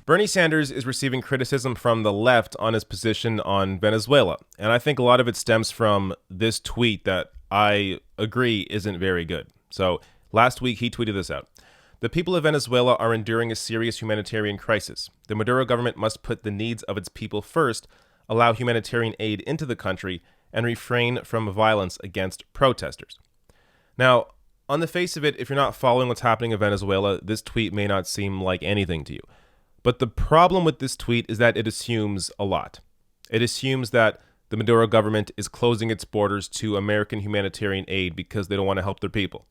Bernie Sanders is receiving criticism from the left on his position on Venezuela. And I think a lot of it stems from this tweet that I agree isn't very good. So last week, he tweeted this out. The people of Venezuela are enduring a serious humanitarian crisis. The Maduro government must put the needs of its people first, allow humanitarian aid into the country, and refrain from violence against protesters. Now, on the face of it, if you're not following what's happening in Venezuela, this tweet may not seem like anything to you. But the problem with this tweet is that it assumes a lot. It assumes that the Maduro government is closing its borders to American humanitarian aid because they don't want to help their people.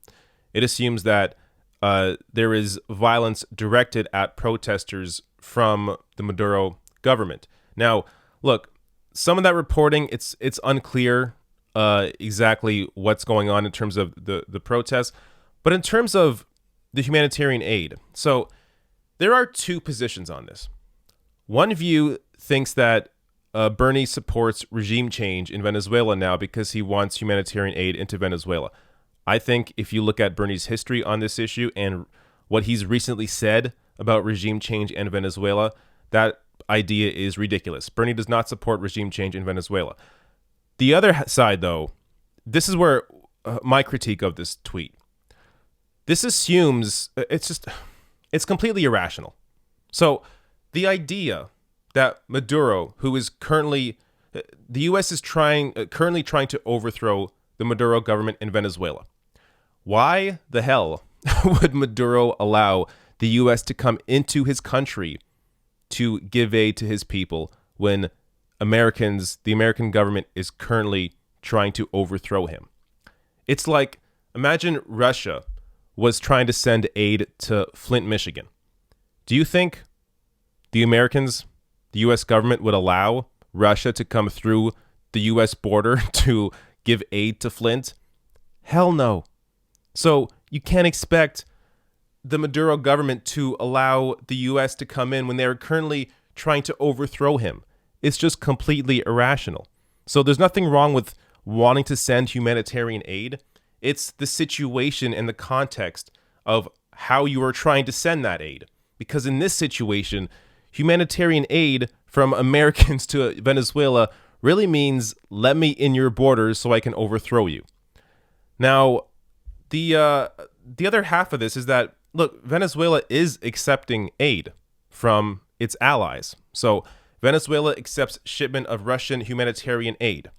It assumes that there is violence directed at protesters from the Maduro government. Now, look, some of that reporting, it's unclear exactly what's going on in terms of the protests. But in terms of the humanitarian aid, so there are two positions on this. One view thinks that Bernie supports regime change in Venezuela now because he wants humanitarian aid into Venezuela. I think if you look at Bernie's history on this issue and what he's recently said about regime change in Venezuela, that idea is ridiculous. Bernie does not support regime change in Venezuela. The other side, though, this is where my critique of this tweet. This assumes it's completely irrational. So the idea that Maduro, who is currently, the U.S. is currently trying to overthrow the Maduro government in Venezuela. Why the hell would Maduro allow the U.S. to come into his country to give aid to his people when the American government is currently trying to overthrow him? It's like, imagine Russia was trying to send aid to Flint, Michigan. Do you think the Americans, the U.S. government, would allow Russia to come through the U.S. border to give aid to Flint? Hell no. So you can't expect the Maduro government to allow the U.S. to come in when they're currently trying to overthrow him. It's just completely irrational. So there's nothing wrong with wanting to send humanitarian aid. It's the situation and the context of how you are trying to send that aid. Because in this situation, humanitarian aid from Americans to Venezuela really means let me in your borders so I can overthrow you. Now, the other half of this is that, look, Venezuela is accepting aid from its allies. So Venezuela accepts shipment of Russian humanitarian aid.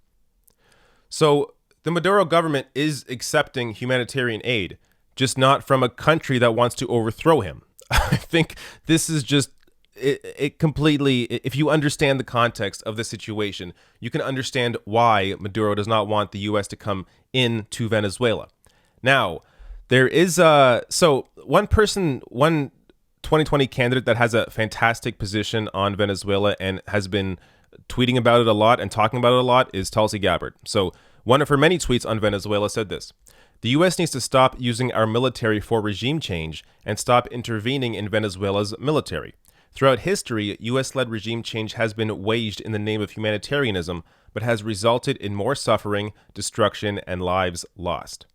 So the Maduro government is accepting humanitarian aid, just not from a country that wants to overthrow him. I think this is just it completely, if you understand the context of the situation, you can understand why Maduro does not want the U.S. to come into Venezuela. Now, there is one 2020 candidate that has a fantastic position on Venezuela and has been tweeting about it a lot and talking about it a lot is Tulsi Gabbard. So one of her many tweets on Venezuela said this: the U.S. needs to stop using our military for regime change and stop intervening in Venezuela's military. Throughout history, U.S.-led regime change has been waged in the name of humanitarianism, but has resulted in more suffering, destruction, and lives lost.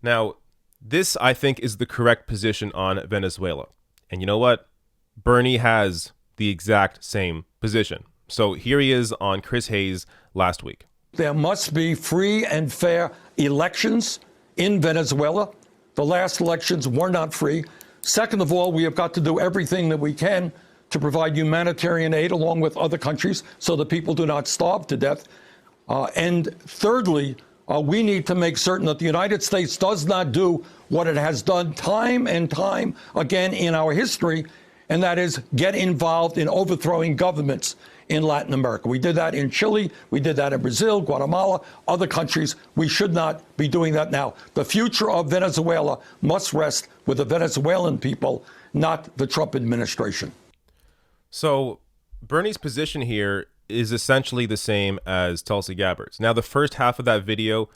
Now, this, I think, is the correct position on Venezuela. And you know what? Bernie has the exact same position. So here he is on Chris Hayes last week. There must be free and fair elections in Venezuela. The last elections were not free. Second of all, we have got to do everything that we can to provide humanitarian aid along with other countries so that people do not starve to death. And thirdly, we need to make certain that the United States does not do what it has done time and time again in our history, and that is get involved in overthrowing governments in Latin America. We did that in Chile. We did that in Brazil, Guatemala, other countries. We should not be doing that now. The future of Venezuela must rest with the Venezuelan people, not the Trump administration. So Bernie's position here is essentially the same as Tulsi Gabbard's. Now, the first half of that video,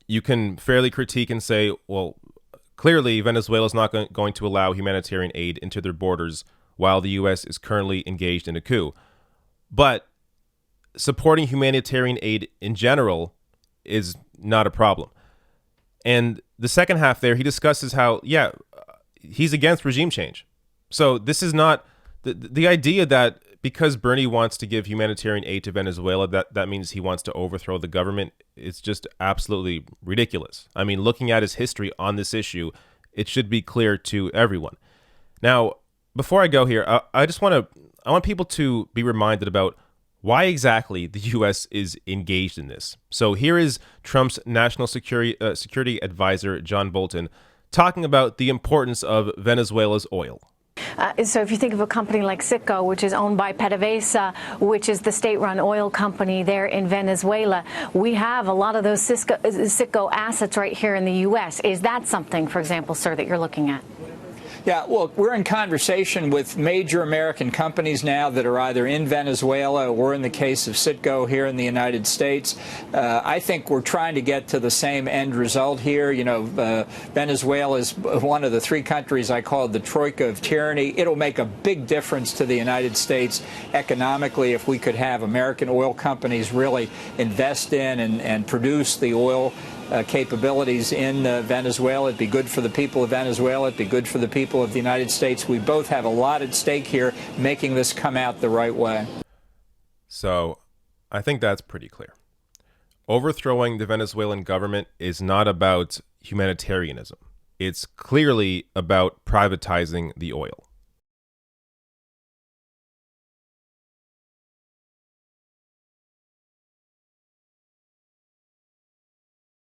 you can fairly critique and say, well, clearly Venezuela is not going to allow humanitarian aid into their borders while the U.S. is currently engaged in a coup. But supporting humanitarian aid in general is not a problem. And the second half there, he discusses how, he's against regime change. So this is not The idea that because Bernie wants to give humanitarian aid to Venezuela, that means he wants to overthrow the government, it's just absolutely ridiculous. I mean, looking at his history on this issue, it should be clear to everyone. Now, before I go here, I want people to be reminded about why exactly the U.S. is engaged in this. So here is Trump's national security advisor, John Bolton, talking about the importance of Venezuela's oil. So if you think of a company like Citgo, which is owned by PDVSA, which is the state-run oil company there in Venezuela, we have a lot of those Citgo assets right here in the U.S. Is that something, for example, sir, that you're looking at? Yeah, well, we're in conversation with major American companies now that are either in Venezuela or, in the case of Citgo, here in the United States. I think we're trying to get to the same end result here. You know, Venezuela is one of the three countries I call the troika of tyranny. It'll make a big difference to the United States economically if we could have American oil companies really invest in and produce the oil capabilities in Venezuela. It'd be good for the people of Venezuela. It'd be good for the people of the United States. We both have a lot at stake here, making this come out the right way. So I think that's pretty clear. Overthrowing the Venezuelan government is not about humanitarianism. It's clearly about privatizing the oil.